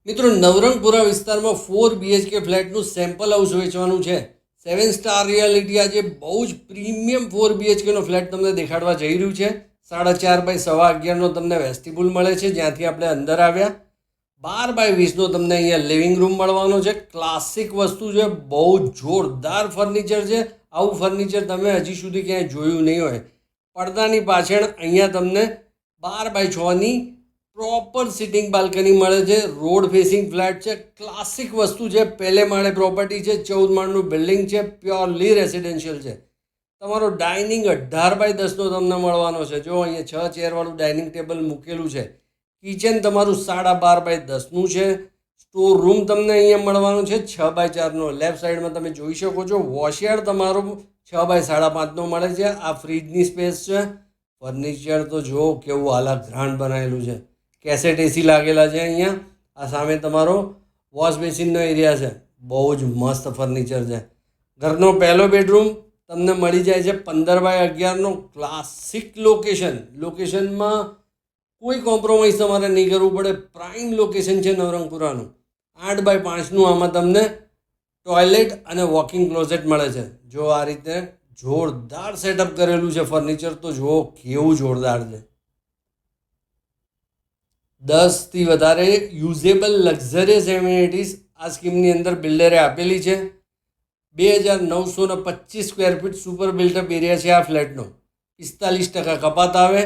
મિત્રો નવરંગપુરા વિસ્તારમાં 4 BHK ફ્લેટનું sample house વેચવાનું છે. 7 સ્ટાર રિયાલિટી આજે બહુ જ પ્રીમિયમ 4 BHKનો ફ્લેટ તમને દેખાડવા જઈ રહ્યું છે. 4.5 બાય 11.25નો તમને વેસ્ટિબ્યુલ મળે છે, જ્યાંથી આપણે અંદર આવ્યા. 12 બાય 20નો તમને અહીંયા લિવિંગ રૂમ મળવાનો છે. ક્લાસિક વસ્તુ છે, બહુ જોરદાર ફર્નિચર છે. આવું ફર્નિચર તમે હજી સુધી ક્યાંય જોયું નહીં હોય. પડદાની પાછળ અહીંયા તમને 12 બાય 6ની પ્રોપર સિટિંગ બાલ્કની મળે છે. રોડ ફેસિંગ ફ્લેટ છે, ક્લાસિક વસ્તુ છે. પહેલે માળે પ્રોપર્ટી છે, 14 માળનું બિલ્ડિંગ છે, પ્યોરલી રેસિડેન્શિયલ છે. તમારો ડાઇનિંગ 18 બાય 10નો તમને મળવાનો છે. જો અહીંયા 6 ચેરવાળું ડાઇનિંગ ટેબલ મૂકેલું છે. કિચન તમારું 12.5 બાય 10નું છે. સ્ટોર રૂમ તમને અહીંયા મળવાનું છે 6 બાય 4નો. લેફ્ટ સાઈડમાં તમે જોઈ શકો છો વોશયાર્ડ તમારો 6 બાય 5.5નો મળે છે. આ ફ્રીજની સ્પેસ છે. ફર્નિચર તો જો કેવું આલા ગ્રાન્ડ બનાવેલું છે. કેસેટ એસી લાગેલા છે અહીંયા. આ સામે તમારો વોશ બેસિનનો એરિયા છે. બહુ જ મસ્ત ફર્નિચર છે. ઘરનો પહેલો બેડરૂમ તમને મળી જાય છે 15 બાય 11નો. ક્લાસિક લોકેશનમાં કોઈ કોમ્પ્રોમાઇઝ તમારે નહીં કરવું પડે. પ્રાઇમ લોકેશન છે નવરંગપુરાનું. 8 બાય 5નું આમાં તમને ટોયલેટ અને વોકિંગ ક્લોઝેટ મળે છે. જો આ રીતે જોરદાર સેટઅપ કરેલું છે ફર્નિચર, તો જુઓ કેવું જોરદાર છે. 10થી વધારે યુઝેબલ લક્ઝરિયસ એમ્યુનિટીઝ આ સ્કીમની અંદર બિલ્ડરે આપેલી છે. 2925 square feet super built-up area છે આ ફ્લેટનો. 45% કપાત આવે.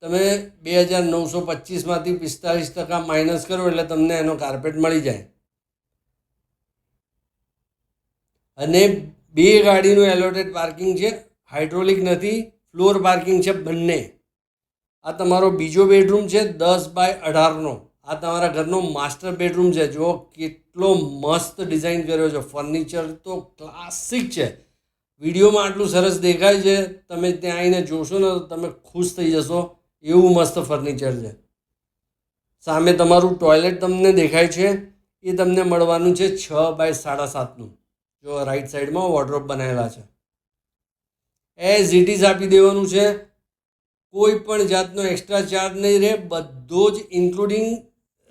તમે 2925માંથી 45% માઇનસ કરો એટલે તમને એનો કાર્પેટ મળી જાય. અને 2 ગાડીનું એલોટેડ પાર્કિંગ છે. હાઇડ્રોલિક નથી, ફ્લોર પાર્કિંગ છે બંને. આ તમારો બીજો બેડરૂમ છે 10 બાય 18નો. આ તમારા ઘરનો માસ્ટર બેડરૂમ છે. જો કેટલો મસ્ત ડિઝાઇન કર્યો છે. ફર્નિચર તો ક્લાસિક છે. વિડીયોમાં આટલું સરસ દેખાય છે, તમે ત્યાં આવીને જોશો ને તો તમે ખુશ થઈ જશો. એવું મસ્ત ફર્નિચર છે. સામે તમારું ટોયલેટ તમને દેખાય છે, એ તમને મળવાનું છે 6 બાય 7.5નું. જો રાઈટ સાઈડમાં વોર્ડરોબ બનાવેલા છે. એઝ ઇટ ઇઝ આપી દેવાનું છે. કોઈ પણ જાતનો એક્સ્ટ્રા ચાર્જ નહીં રહે. બધો જ ઇન્ક્લુડિંગ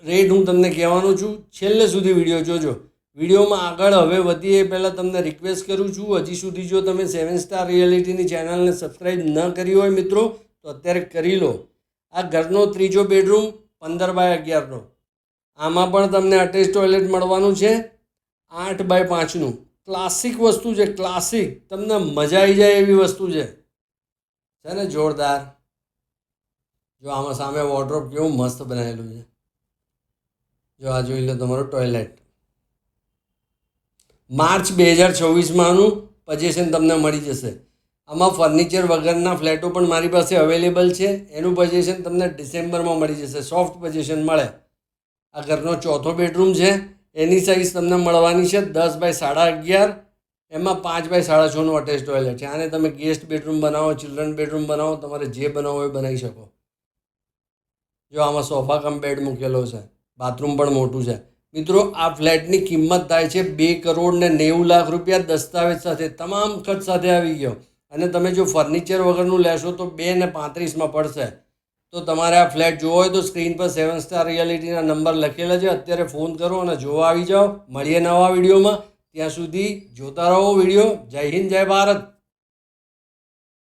રેટ હું તમને કહેવાનો છું. છેલ્લે સુધી વિડીયો જોજો. વિડીયોમાં આગળ હવે વધીએ એ પહેલાં તમને રિક્વેસ્ટ કરું છું, હજી સુધી જો તમે 7 સ્ટાર રિયાલિટીની ચેનલને સબસ્ક્રાઈબ ન કરી હોય મિત્રો, તો અત્યારે કરી લો. આ ઘરનો ત્રીજો બેડરૂમ 15 બાય 11નો. આમાં પણ તમને અટેચ ટોયલેટ મળવાનું છે 8 બાય 5નું. ક્લાસિક વસ્તુ છે, ક્લાસિક. તમને મજા આવી જાય એવી વસ્તુ છે ને જોરદાર. જો આમાં સામે વોર્ડરોબ કેવું મસ્ત બનાવેલું છે. જો આ જોઈ લો તમારું ટોયલેટ. માર્ચ 2024માં આનું પજેશન તમને મળી જશે. આમાં ફર્નિચર વગરના ફ્લેટો પણ મારી પાસે અવેલેબલ છે. એનું પજેશન તમને ડિસેમ્બરમાં મળી જશે. સોફ્ટ પજેશન મળે. આ ઘરનો ચોથો બેડરૂમ છે. એની સાઇઝ તમને મળવાની છે 10 બાય 11.5. એમાં 5 બાય 6.5નું અટેચ ટોયલેટ છે. આને તમે ગેસ્ટ બેડરૂમ બનાવો, ચિલ્ડ્રન બેડરૂમ બનાવો, તમારે જે બનાવો એ બનાવી શકો. જો આમાં સોફા કમ બેડ મૂકેલો છે. બાથરૂમ પણ મોટું છે. મિત્રો આ ફ્લેટની કિંમત થાય છે 2,90,00,000 રૂપિયા દસ્તાવેજ સાથે. તમામ ખર્ચ સાથે આવી ગયો. અને તમે જો ફર્નિચર વગરનું લેશો તો 2,35માં પડશે. તો તમારે આ ફ્લેટ જોવો હોય તો સ્ક્રીન પર 7 સ્ટાર રિયાલિટીના નંબર લખેલા છે. અત્યારે ફોન કરો અને જોવા આવી જાઓ. મળીએ નવા વિડીયોમાં. ત્યાં સુધી જોતા રહો વિડીયો. જય હિન્દ, જય ભારત.